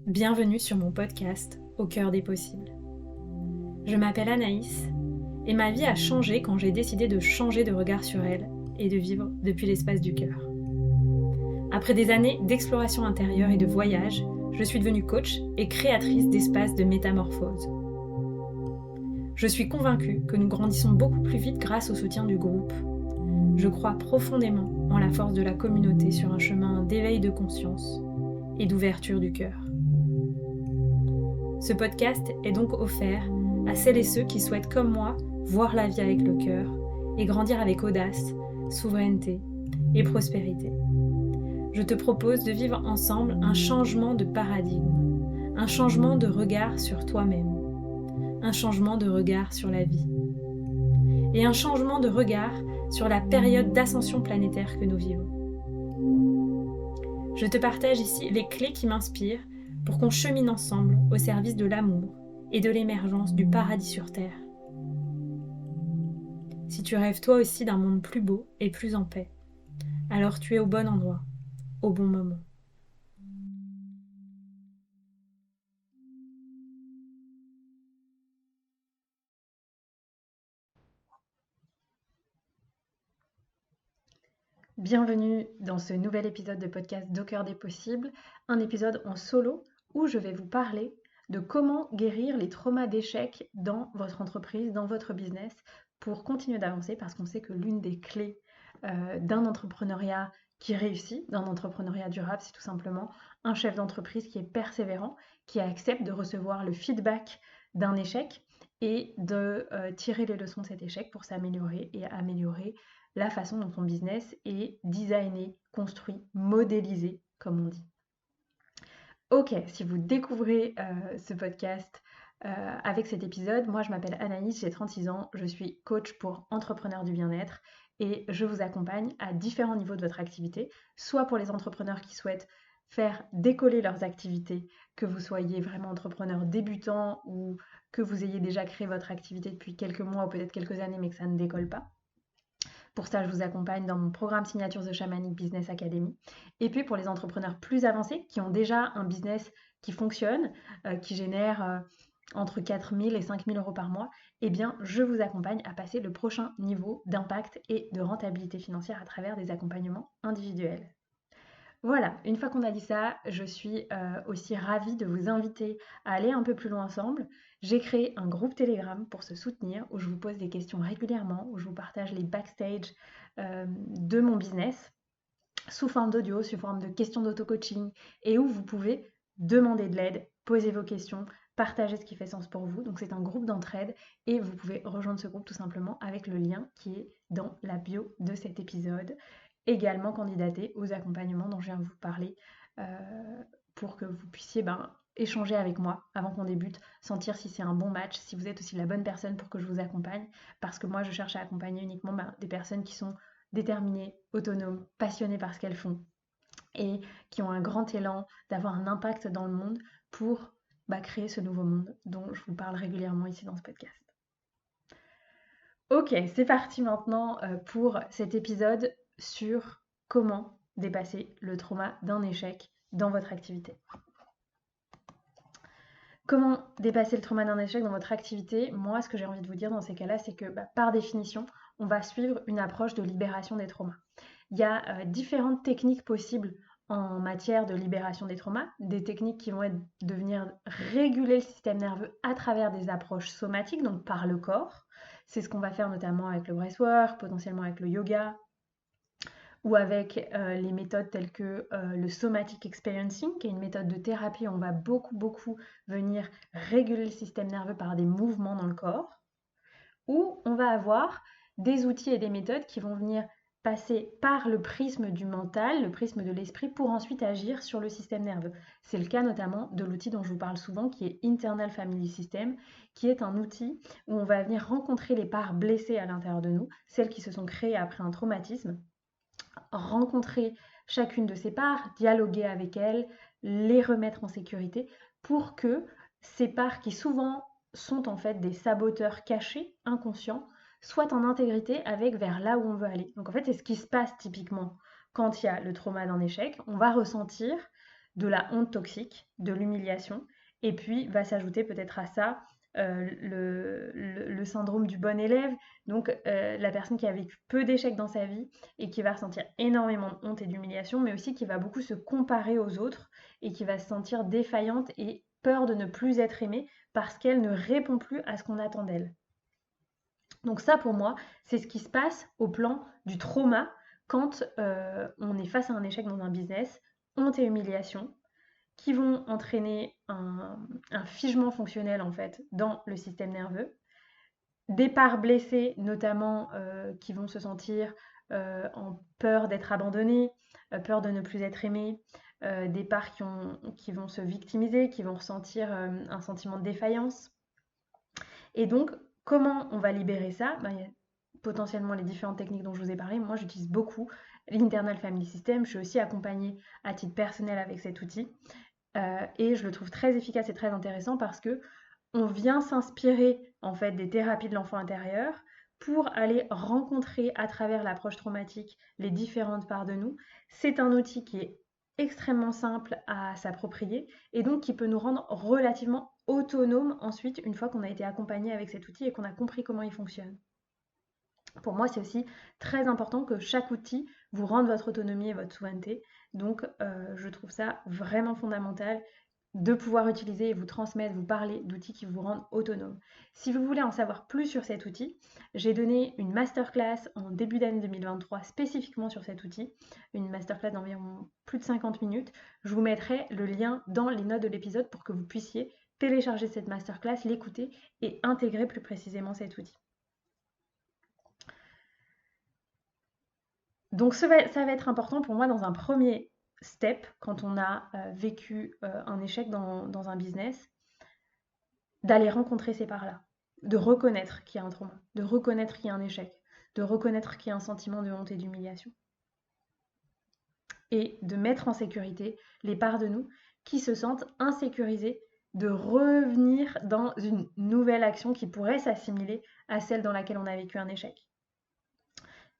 Bienvenue sur mon podcast Au cœur des possibles. Je m'appelle Anaïs et ma vie a changé quand j'ai décidé de changer de regard sur elle et de vivre depuis l'espace du cœur. Après des années d'exploration intérieure et de voyage, je suis devenue coach et créatrice d'espaces de métamorphose. Je suis convaincue que nous grandissons beaucoup plus vite grâce au soutien du groupe. Je crois profondément en la force de la communauté sur un chemin d'éveil de conscience et d'ouverture du cœur. Ce podcast est donc offert à celles et ceux qui souhaitent, comme moi, voir la vie avec le cœur et grandir avec audace, souveraineté et prospérité. Je te propose de vivre ensemble un changement de paradigme, un changement de regard sur toi-même, un changement de regard sur la vie et un changement de regard sur la période d'ascension planétaire que nous vivons. Je te partage ici les clés qui m'inspirent pour qu'on chemine ensemble au service de l'amour et de l'émergence du paradis sur Terre. Si tu rêves toi aussi d'un monde plus beau et plus en paix, alors tu es au bon endroit, au bon moment. Bienvenue dans ce nouvel épisode de podcast Au cœur des possibles, un épisode en solo où je vais vous parler de comment guérir les traumas d'échec dans votre entreprise, dans votre business, pour continuer d'avancer, parce qu'on sait que l'une des clés d'un entrepreneuriat qui réussit, d'un entrepreneuriat durable, c'est tout simplement un chef d'entreprise qui est persévérant, qui accepte de recevoir le feedback d'un échec et de tirer les leçons de cet échec pour s'améliorer et améliorer la façon dont ton business est designé, construit, modélisé, comme on dit. Ok, si vous découvrez ce podcast avec cet épisode, moi je m'appelle Anaïs, j'ai 36 ans, je suis coach pour entrepreneurs du bien-être et je vous accompagne à différents niveaux de votre activité, soit pour les entrepreneurs qui souhaitent faire décoller leurs activités, que vous soyez vraiment entrepreneur débutant ou que vous ayez déjà créé votre activité depuis quelques mois ou peut-être quelques années mais que ça ne décolle pas. Pour ça, je vous accompagne dans mon programme Signature The Shamanic Business Academy. Et puis pour les entrepreneurs plus avancés qui ont déjà un business qui fonctionne, qui génère entre 4 000 et 5 000 euros par mois, eh bien, je vous accompagne à passer le prochain niveau d'impact et de rentabilité financière à travers des accompagnements individuels. Voilà, une fois qu'on a dit ça, je suis aussi ravie de vous inviter à aller un peu plus loin ensemble. J'ai créé un groupe Telegram pour se soutenir où je vous pose des questions régulièrement, où je vous partage les backstage de mon business sous forme d'audio, sous forme de questions d'auto-coaching et où vous pouvez demander de l'aide, poser vos questions, partager ce qui fait sens pour vous. Donc c'est un groupe d'entraide et vous pouvez rejoindre ce groupe tout simplement avec le lien qui est dans la bio de cet épisode. Également candidater aux accompagnements dont je viens de vous parler pour que vous puissiez échanger avec moi avant qu'on débute, sentir si c'est un bon match, si vous êtes aussi la bonne personne pour que je vous accompagne, parce que moi je cherche à accompagner uniquement des personnes qui sont déterminées, autonomes, passionnées par ce qu'elles font et qui ont un grand élan d'avoir un impact dans le monde pour créer ce nouveau monde dont je vous parle régulièrement ici dans ce podcast. Ok, c'est parti maintenant pour cet épisode sur comment dépasser le trauma d'un échec dans votre activité. Comment dépasser le trauma d'un échec dans votre activité? Moi, ce que j'ai envie de vous dire dans ces cas-là, c'est que par définition, on va suivre une approche de libération des traumas. Il y a différentes techniques possibles en matière de libération des traumas, des techniques qui vont être de venir réguler le système nerveux à travers des approches somatiques, donc par le corps. C'est ce qu'on va faire notamment avec le breathwork, potentiellement avec le yoga, ou avec les méthodes telles que le somatic experiencing, qui est une méthode de thérapie où on va beaucoup venir réguler le système nerveux par des mouvements dans le corps, ou on va avoir des outils et des méthodes qui vont venir passer par le prisme du mental, le prisme de l'esprit, pour ensuite agir sur le système nerveux. C'est le cas notamment de l'outil dont je vous parle souvent, qui est Internal Family System, qui est un outil où on va venir rencontrer les parts blessées à l'intérieur de nous, celles qui se sont créées après un traumatisme, rencontrer chacune de ces parts, dialoguer avec elles, les remettre en sécurité pour que ces parts qui souvent sont en fait des saboteurs cachés, inconscients, soient en intégrité avec vers là où on veut aller. Donc en fait, c'est ce qui se passe typiquement quand il y a le trauma d'un échec. On va ressentir de la honte toxique, de l'humiliation, et puis va s'ajouter peut-être à ça le syndrome du bon élève, donc la personne qui a vécu peu d'échecs dans sa vie et qui va ressentir énormément de honte et d'humiliation, mais aussi qui va beaucoup se comparer aux autres et qui va se sentir défaillante et peur de ne plus être aimée parce qu'elle ne répond plus à ce qu'on attend d'elle. Donc ça, pour moi, c'est ce qui se passe au plan du trauma quand on est face à un échec dans un business, honte et humiliation, qui vont entraîner un figement fonctionnel en fait dans le système nerveux, des parts blessées notamment qui vont se sentir en peur d'être abandonnées, peur de ne plus être aimées, des parts qui vont se victimiser, qui vont ressentir un sentiment de défaillance. Et donc, comment on va libérer ça? Il y a potentiellement les différentes techniques dont je vous ai parlé. Moi, j'utilise beaucoup l'Internal Family System. Je suis aussi accompagnée à titre personnel avec cet outil. Et je le trouve très efficace et très intéressant parce que on vient s'inspirer en fait des thérapies de l'enfant intérieur pour aller rencontrer à travers l'approche traumatique les différentes parts de nous. C'est un outil qui est extrêmement simple à s'approprier et donc qui peut nous rendre relativement autonomes ensuite une fois qu'on a été accompagné avec cet outil et qu'on a compris comment il fonctionne. Pour moi, c'est aussi très important que chaque outil vous rende votre autonomie et votre souveraineté. Donc, je trouve ça vraiment fondamental de pouvoir utiliser et vous transmettre, vous parler d'outils qui vous rendent autonome. Si vous voulez en savoir plus sur cet outil, j'ai donné une masterclass en début d'année 2023 spécifiquement sur cet outil, une masterclass d'environ plus de 50 minutes. Je vous mettrai le lien dans les notes de l'épisode pour que vous puissiez télécharger cette masterclass, l'écouter et intégrer plus précisément cet outil. Donc ça va être important pour moi dans un premier step, quand on a vécu un échec dans un business, d'aller rencontrer ces parts-là, de reconnaître qu'il y a un trauma, de reconnaître qu'il y a un échec, de reconnaître qu'il y a un sentiment de honte et d'humiliation. Et de mettre en sécurité les parts de nous qui se sentent insécurisées de revenir dans une nouvelle action qui pourrait s'assimiler à celle dans laquelle on a vécu un échec.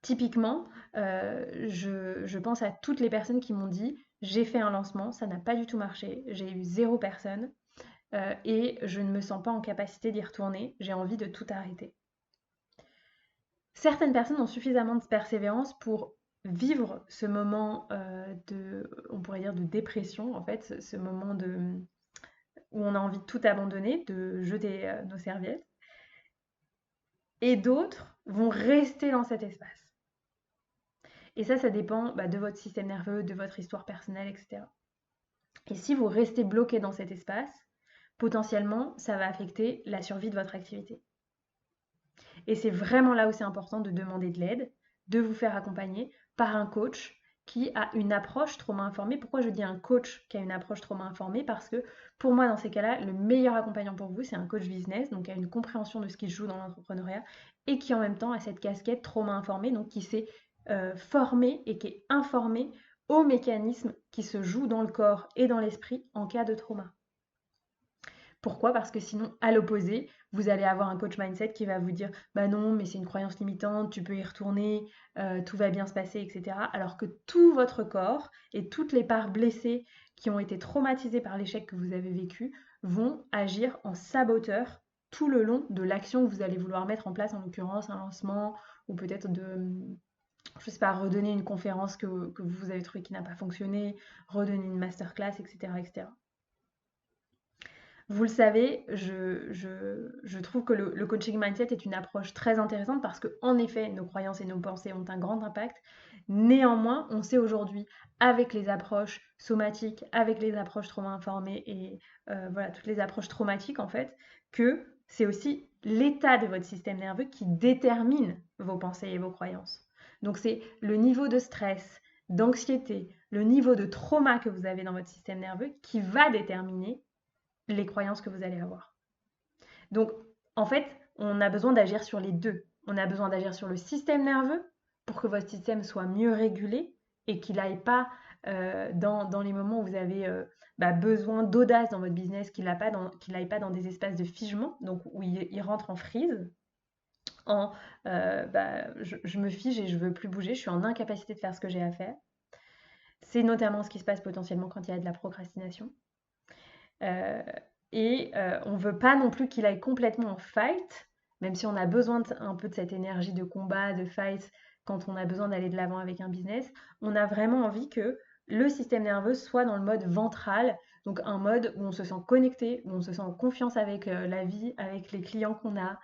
Typiquement, je pense à toutes les personnes qui m'ont dit « j'ai fait un lancement, ça n'a pas du tout marché, j'ai eu 0 personne et je ne me sens pas en capacité d'y retourner, j'ai envie de tout arrêter ». Certaines personnes ont suffisamment de persévérance pour vivre ce moment on pourrait dire de dépression, en fait, ce moment où on a envie de tout abandonner, de jeter nos serviettes. Et d'autres vont rester dans cet espace. Et ça dépend de votre système nerveux, de votre histoire personnelle, etc. Et si vous restez bloqué dans cet espace, potentiellement, ça va affecter la survie de votre activité. Et c'est vraiment là où c'est important de demander de l'aide, de vous faire accompagner par un coach qui a une approche trauma-informée. Pourquoi je dis un coach qui a une approche trauma-informée? Parce que pour moi, dans ces cas-là, le meilleur accompagnant pour vous, c'est un coach business, donc qui a une compréhension de ce qui se joue dans l'entrepreneuriat et qui en même temps a cette casquette trauma-informée, donc qui s'est formé et qui est informé aux mécanismes qui se jouent dans le corps et dans l'esprit en cas de trauma. Pourquoi? Parce que sinon, à l'opposé, vous allez avoir un coach mindset qui va vous dire bah non, mais c'est une croyance limitante, tu peux y retourner, tout va bien se passer, etc. Alors que tout votre corps et toutes les parts blessées qui ont été traumatisées par l'échec que vous avez vécu vont agir en saboteur tout le long de l'action que vous allez vouloir mettre en place, en l'occurrence un lancement ou peut-être je sais pas, redonner une conférence que vous avez trouvé qui n'a pas fonctionné, redonner une masterclass, etc., etc. Vous le savez, je trouve que le coaching mindset est une approche très intéressante parce qu'en effet, nos croyances et nos pensées ont un grand impact. Néanmoins, on sait aujourd'hui, avec les approches somatiques, avec les approches trauma-informées et voilà, toutes les approches traumatiques en fait, que c'est aussi l'état de votre système nerveux qui détermine vos pensées et vos croyances. Donc c'est le niveau de stress, d'anxiété, le niveau de trauma que vous avez dans votre système nerveux qui va déterminer les croyances que vous allez avoir. Donc, en fait, on a besoin d'agir sur les deux. On a besoin d'agir sur le système nerveux pour que votre système soit mieux régulé et qu'il n'aille pas dans les moments où vous avez besoin d'audace dans votre business, qu'il n'aille pas dans des espaces de figement, donc où il rentre en freeze, je me fige et je ne veux plus bouger, je suis en incapacité de faire ce que j'ai à faire. C'est notamment ce qui se passe potentiellement quand il y a de la procrastination. On ne veut pas non plus qu'il aille complètement en fight, même si on a besoin un peu de cette énergie de combat, de fight, quand on a besoin d'aller de l'avant avec un business. On a vraiment envie que le système nerveux soit dans le mode ventral, donc un mode où on se sent connecté, où on se sent en confiance avec la vie, avec les clients qu'on a.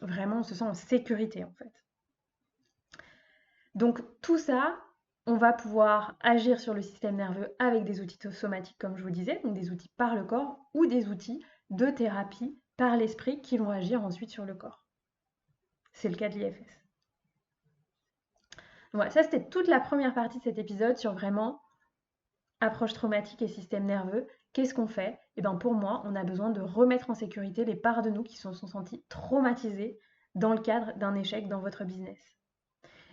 Vraiment, on se sent en sécurité en fait. Donc tout ça, on va pouvoir agir sur le système nerveux avec des outils somatiques, comme je vous disais, donc des outils par le corps ou des outils de thérapie par l'esprit qui vont agir ensuite sur le corps. C'est le cas de l'IFS. Voilà, ça c'était toute la première partie de cet épisode sur vraiment approche traumatique et système nerveux. Qu'est-ce qu'on fait? Eh bien pour moi, on a besoin de remettre en sécurité les parts de nous qui se sont senties traumatisées dans le cadre d'un échec dans votre business.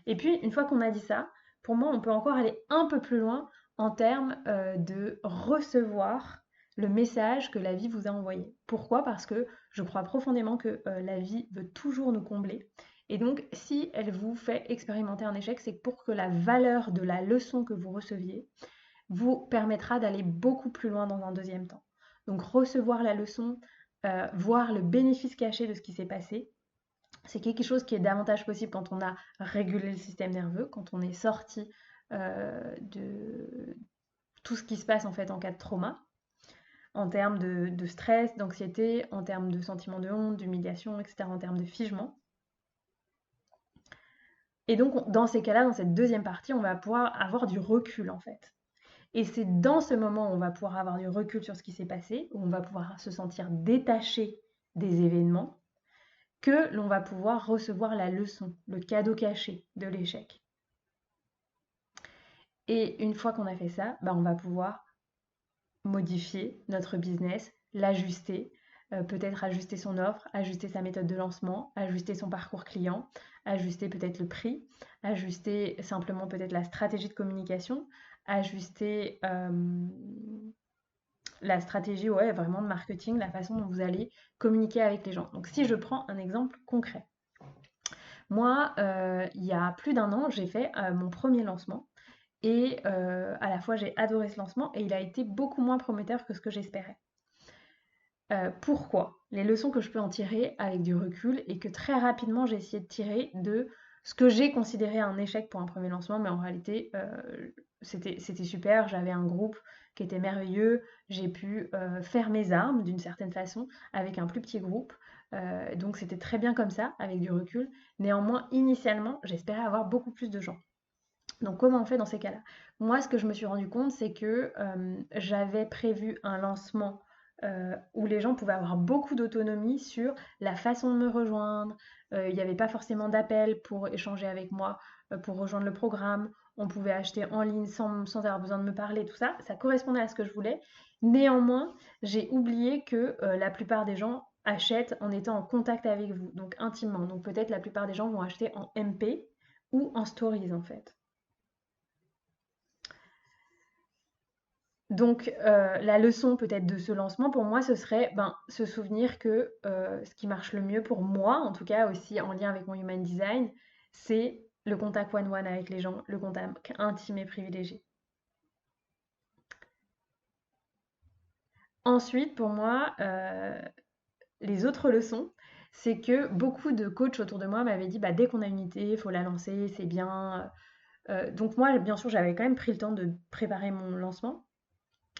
Et puis, une fois qu'on a dit ça, pour moi, on peut encore aller un peu plus loin en termes de recevoir le message que la vie vous a envoyé. Pourquoi? Parce que je crois profondément que la vie veut toujours nous combler. Et donc, si elle vous fait expérimenter un échec, c'est pour que la valeur de la leçon que vous receviez vous permettra d'aller beaucoup plus loin dans un deuxième temps. Donc, recevoir la leçon, voir le bénéfice caché de ce qui s'est passé, c'est quelque chose qui est davantage possible quand on a régulé le système nerveux, quand on est sorti de tout ce qui se passe en fait en cas de trauma, en termes de stress, d'anxiété, en termes de sentiment de honte, d'humiliation, etc., en termes de figement. Et donc, dans ces cas-là, dans cette deuxième partie, on va pouvoir avoir du recul en fait. Et c'est dans ce moment où on va pouvoir avoir du recul sur ce qui s'est passé, où on va pouvoir se sentir détaché des événements, que l'on va pouvoir recevoir la leçon, le cadeau caché de l'échec. Et une fois qu'on a fait ça, on va pouvoir modifier notre business, l'ajuster, peut-être ajuster son offre, ajuster sa méthode de lancement, ajuster son parcours client, ajuster peut-être le prix, ajuster simplement peut-être la stratégie de communication, ajuster la stratégie vraiment de marketing, la façon dont vous allez communiquer avec les gens. Donc si je prends un exemple concret. Moi, il y a plus d'1 an, j'ai fait mon premier lancement. Et à la fois, j'ai adoré ce lancement et il a été beaucoup moins prometteur que ce que j'espérais. Pourquoi? Les leçons que je peux en tirer avec du recul et que très rapidement j'ai essayé de tirer de ce que j'ai considéré un échec pour un premier lancement, mais en réalité c'était super, j'avais un groupe qui était merveilleux, j'ai pu faire mes armes d'une certaine façon avec un plus petit groupe, donc c'était très bien comme ça, avec du recul. Néanmoins, initialement, j'espérais avoir beaucoup plus de gens. Donc comment on fait dans ces cas-là? Moi, ce que je me suis rendu compte, c'est que j'avais prévu un lancement où les gens pouvaient avoir beaucoup d'autonomie sur la façon de me rejoindre. Il n'y avait pas forcément d'appel pour échanger avec moi, pour rejoindre le programme. On pouvait acheter en ligne sans avoir besoin de me parler, tout ça. Ça correspondait à ce que je voulais. Néanmoins, j'ai oublié que la plupart des gens achètent en étant en contact avec vous, donc intimement. Donc peut-être la plupart des gens vont acheter en MP ou en stories en fait. Donc, la leçon peut-être de ce lancement pour moi, ce serait se souvenir que ce qui marche le mieux pour moi, en tout cas aussi en lien avec mon human design, c'est le contact one-one avec les gens, le contact intime et privilégié. Ensuite, pour moi, les autres leçons, c'est que beaucoup de coachs autour de moi m'avaient dit dès qu'on a une idée, il faut la lancer, c'est bien. Donc moi, bien sûr, j'avais quand même pris le temps de préparer mon lancement,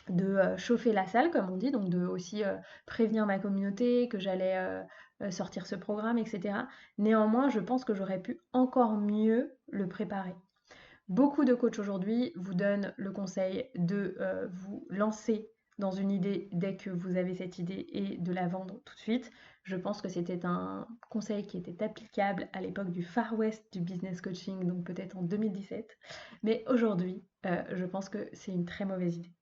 de chauffer la salle, comme on dit, donc de aussi prévenir ma communauté que j'allais sortir ce programme, etc. Néanmoins, je pense que j'aurais pu encore mieux le préparer. Beaucoup de coachs aujourd'hui vous donnent le conseil de vous lancer dans une idée dès que vous avez cette idée et de la vendre tout de suite. Je pense que c'était un conseil qui était applicable à l'époque du Far West du business coaching, donc peut-être en 2017. Mais aujourd'hui, je pense que c'est une très mauvaise idée.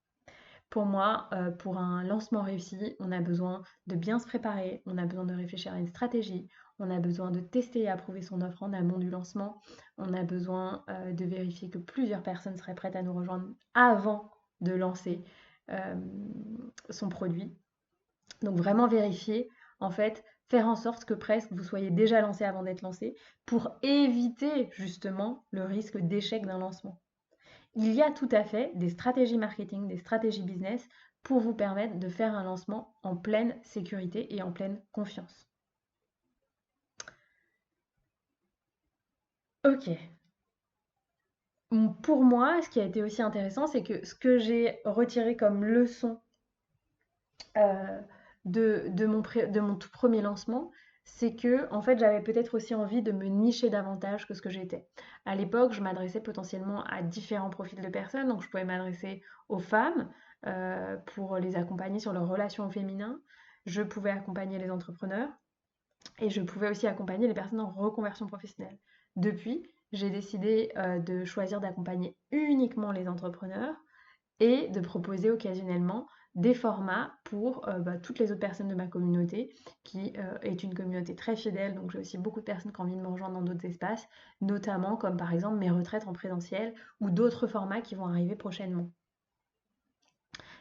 Pour moi, pour un lancement réussi, on a besoin de bien se préparer, on a besoin de réfléchir à une stratégie, on a besoin de tester et approuver son offre en amont du lancement, on a besoin de vérifier que plusieurs personnes seraient prêtes à nous rejoindre avant de lancer son produit. Donc vraiment vérifier, en fait, faire en sorte que presque vous soyez déjà lancé avant d'être lancé pour éviter justement le risque d'échec d'un lancement. il y a tout à fait des stratégies marketing, des stratégies business pour vous permettre de faire un lancement en pleine sécurité et en pleine confiance. Ok. Pour moi, ce qui a été aussi intéressant, c'est que ce que j'ai retiré comme leçon euh, de mon tout premier lancement, c'est que en fait, j'avais peut-être aussi envie de me nicher davantage que ce que j'étais. À l'époque, je m'adressais potentiellement à différents profils de personnes, donc je pouvais m'adresser aux femmes pour les accompagner sur leurs relations au féminin. Je pouvais accompagner les entrepreneurs et je pouvais aussi accompagner les personnes en reconversion professionnelle. Depuis, j'ai décidé de choisir d'accompagner uniquement les entrepreneurs et de proposer occasionnellement des formats pour toutes les autres personnes de ma communauté, qui est une communauté très fidèle, donc j'ai aussi beaucoup de personnes qui ont envie de me rejoindre dans d'autres espaces, notamment comme par exemple mes retraites en présentiel ou d'autres formats qui vont arriver prochainement.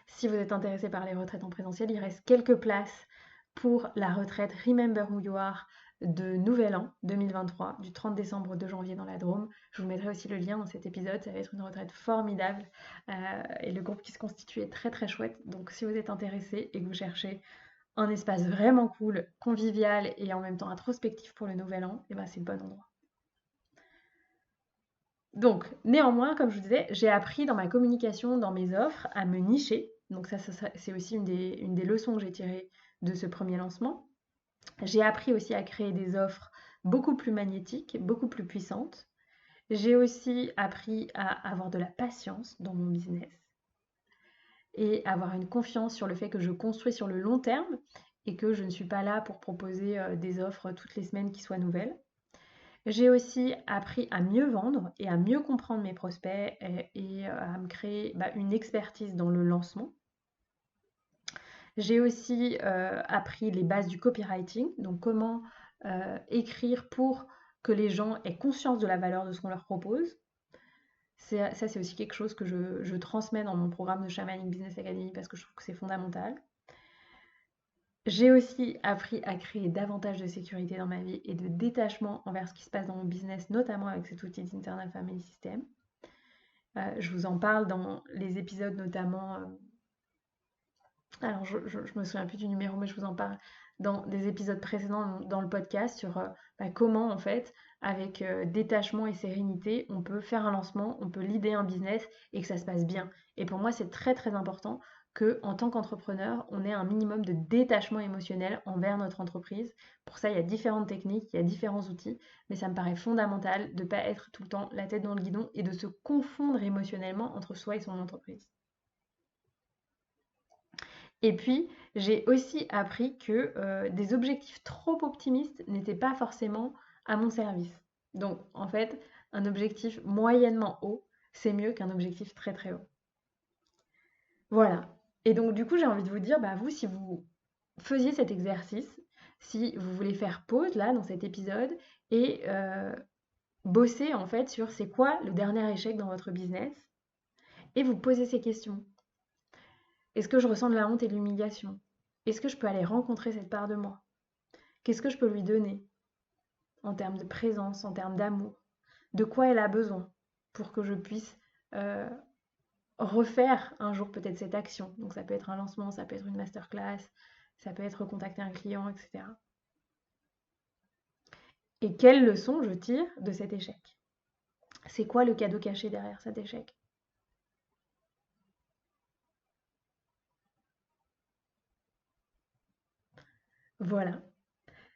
Si vous êtes intéressé par les retraites en présentiel, il reste quelques places pour la retraite Remember Who You Are de Nouvel An 2023, du 30 décembre au 2 janvier dans la Drôme. Je vous mettrai aussi le lien dans cet épisode, ça va être une retraite formidable et le groupe qui se constitue est très très chouette. Donc si vous êtes intéressé et que vous cherchez un espace vraiment cool, convivial et en même temps introspectif pour le Nouvel An, et ben c'est le bon endroit. Donc, néanmoins, comme je vous disais, j'ai appris dans ma communication, dans mes offres, à me nicher. Donc ça c'est aussi une des leçons que j'ai tirées de ce premier lancement. J'ai appris aussi à créer des offres beaucoup plus magnétiques, beaucoup plus puissantes. J'ai aussi appris à avoir de la patience dans mon business et avoir une confiance sur le fait que je construis sur le long terme et que je ne suis pas là pour proposer des offres toutes les semaines qui soient nouvelles. J'ai aussi appris à mieux vendre et à mieux comprendre mes prospects et à me créer une expertise dans le lancement. J'ai aussi appris les bases du copywriting, donc comment écrire pour que les gens aient conscience de la valeur de ce qu'on leur propose. Ça, c'est aussi quelque chose que je transmets dans mon programme de Shamanic Business Academy parce que je trouve que c'est fondamental. J'ai aussi appris à créer davantage de sécurité dans ma vie et de détachement envers ce qui se passe dans mon business, notamment avec cet outil d'Internal Family System. Je vous en parle dans les épisodes notamment. Alors, je me souviens plus du numéro, mais je vous en parle dans des épisodes précédents dans le podcast sur comment, en fait, avec détachement et sérénité, on peut faire un lancement, on peut leader un business et que ça se passe bien. Et pour moi, c'est très très important que, en tant qu'entrepreneur, on ait un minimum de détachement émotionnel envers notre entreprise. Pour ça, il y a différentes techniques, il y a différents outils, mais ça me paraît fondamental de ne pas être tout le temps la tête dans le guidon et de se confondre émotionnellement entre soi et son entreprise. Et puis, j'ai aussi appris que des objectifs trop optimistes n'étaient pas forcément à mon service. Donc, en fait, un objectif moyennement haut, c'est mieux qu'un objectif très très haut. Voilà. Et donc, du coup, j'ai envie de vous dire, vous, si vous faisiez cet exercice, si vous voulez faire pause là dans cet épisode et bosser en fait sur c'est quoi le dernier échec dans votre business et vous posez ces questions. Est-ce que je ressens de la honte et de l'humiliation? Est-ce que je peux aller rencontrer cette part de moi? Qu'est-ce que je peux lui donner en termes de présence, en termes d'amour? De quoi elle a besoin pour que je puisse euh, refaire un jour peut-être cette action? Donc ça peut être un lancement, ça peut être une masterclass, ça peut être contacter un client, etc. Et quelle leçon je tire de cet échec? C'est quoi le cadeau caché derrière cet échec? Voilà.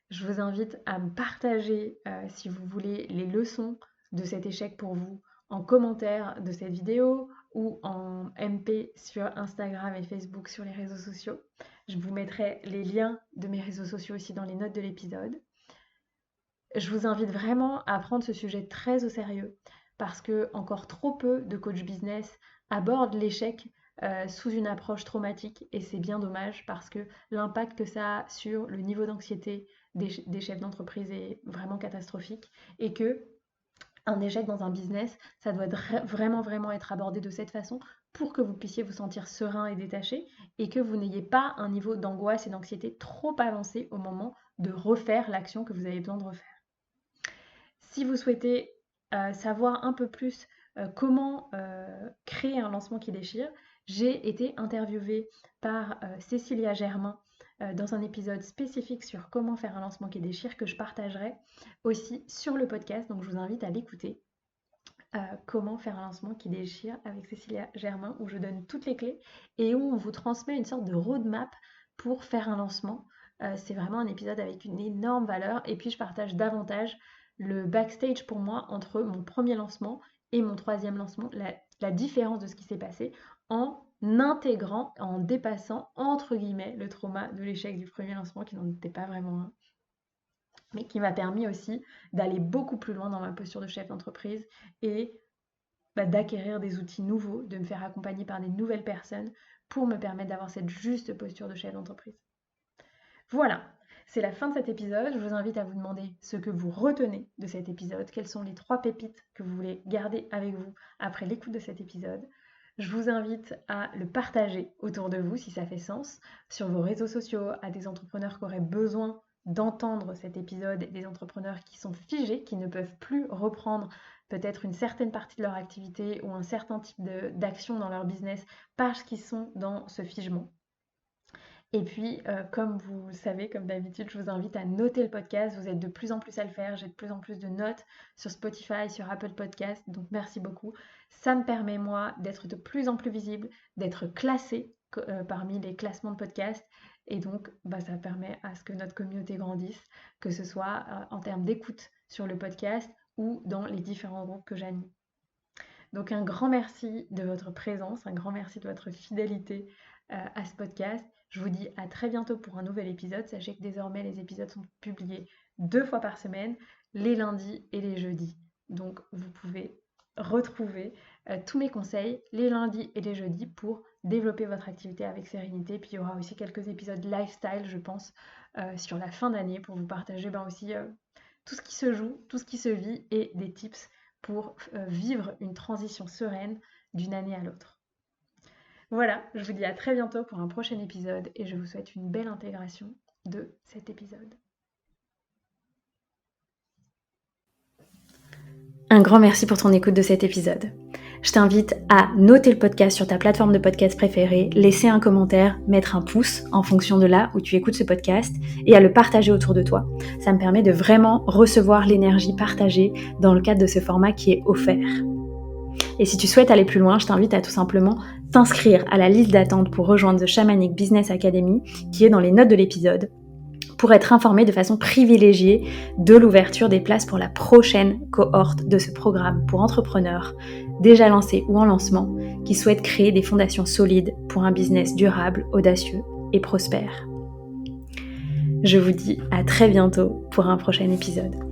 Je vous invite à me partager, si vous voulez, les leçons de cet échec pour vous en commentaire de cette vidéo ou en MP sur Instagram et Facebook sur les réseaux sociaux. Je vous mettrai les liens de mes réseaux sociaux aussi dans les notes de l'épisode. Je vous invite vraiment à prendre ce sujet très au sérieux parce que encore trop peu de coachs business abordent l'échec sous une approche traumatique et c'est bien dommage parce que l'impact que ça a sur le niveau d'anxiété des chefs d'entreprise est vraiment catastrophique et que un échec dans un business, ça doit vraiment vraiment être abordé de cette façon pour que vous puissiez vous sentir serein et détaché et que vous n'ayez pas un niveau d'angoisse et d'anxiété trop avancé au moment de refaire l'action que vous avez besoin de refaire. Si vous souhaitez savoir un peu plus comment créer un lancement qui déchire, j'ai été interviewée par Cécilia Germain dans un épisode spécifique sur comment faire un lancement qui déchire que je partagerai aussi sur le podcast. Donc je vous invite à l'écouter. Comment faire un lancement qui déchire avec Cécilia Germain, où je donne toutes les clés et où on vous transmet une sorte de roadmap pour faire un lancement. C'est vraiment un épisode avec une énorme valeur et puis je partage davantage le backstage pour moi entre mon premier lancement et mon troisième lancement, la différence de ce qui s'est passé en intégrant, en dépassant entre guillemets le trauma de l'échec du premier lancement qui n'en était pas vraiment un, mais qui m'a permis aussi d'aller beaucoup plus loin dans ma posture de chef d'entreprise et d'acquérir des outils nouveaux, de me faire accompagner par des nouvelles personnes pour me permettre d'avoir cette juste posture de chef d'entreprise. Voilà, c'est la fin de cet épisode. Je vous invite à vous demander ce que vous retenez de cet épisode, quelles sont les 3 pépites que vous voulez garder avec vous après l'écoute de cet épisode. Je vous invite à le partager autour de vous si ça fait sens, sur vos réseaux sociaux, à des entrepreneurs qui auraient besoin d'entendre cet épisode, des entrepreneurs qui sont figés, qui ne peuvent plus reprendre peut-être une certaine partie de leur activité ou un certain type d'action dans leur business parce qu'ils sont dans ce figement. Et puis, comme vous le savez, comme d'habitude, je vous invite à noter le podcast. Vous êtes de plus en plus à le faire. J'ai de plus en plus de notes sur Spotify, sur Apple Podcast. Donc, merci beaucoup. Ça me permet, moi, d'être de plus en plus visible, d'être classée parmi les classements de podcasts. Et donc, ça permet à ce que notre communauté grandisse, que ce soit en termes d'écoute sur le podcast ou dans les différents groupes que j'anime. Donc, un grand merci de votre présence, un grand merci de votre fidélité à ce podcast. Je vous dis à très bientôt pour un nouvel épisode. Sachez que désormais, les épisodes sont publiés 2 fois par semaine, les lundis et les jeudis. Donc, vous pouvez retrouver tous mes conseils les lundis et les jeudis pour développer votre activité avec sérénité. Puis, il y aura aussi quelques épisodes lifestyle, je pense, sur la fin d'année pour vous partager aussi tout ce qui se joue, tout ce qui se vit et des tips pour vivre une transition sereine d'une année à l'autre. Voilà, je vous dis à très bientôt pour un prochain épisode et je vous souhaite une belle intégration de cet épisode. Un grand merci pour ton écoute de cet épisode. Je t'invite à noter le podcast sur ta plateforme de podcast préférée, laisser un commentaire, mettre un pouce en fonction de là où tu écoutes ce podcast et à le partager autour de toi. Ça me permet de vraiment recevoir l'énergie partagée dans le cadre de ce format qui est offert. Et si tu souhaites aller plus loin, je t'invite à tout simplement t'inscrire à la liste d'attente pour rejoindre The Shamanic Business Academy qui est dans les notes de l'épisode pour être informé de façon privilégiée de l'ouverture des places pour la prochaine cohorte de ce programme pour entrepreneurs déjà lancés ou en lancement qui souhaitent créer des fondations solides pour un business durable, audacieux et prospère. Je vous dis à très bientôt pour un prochain épisode.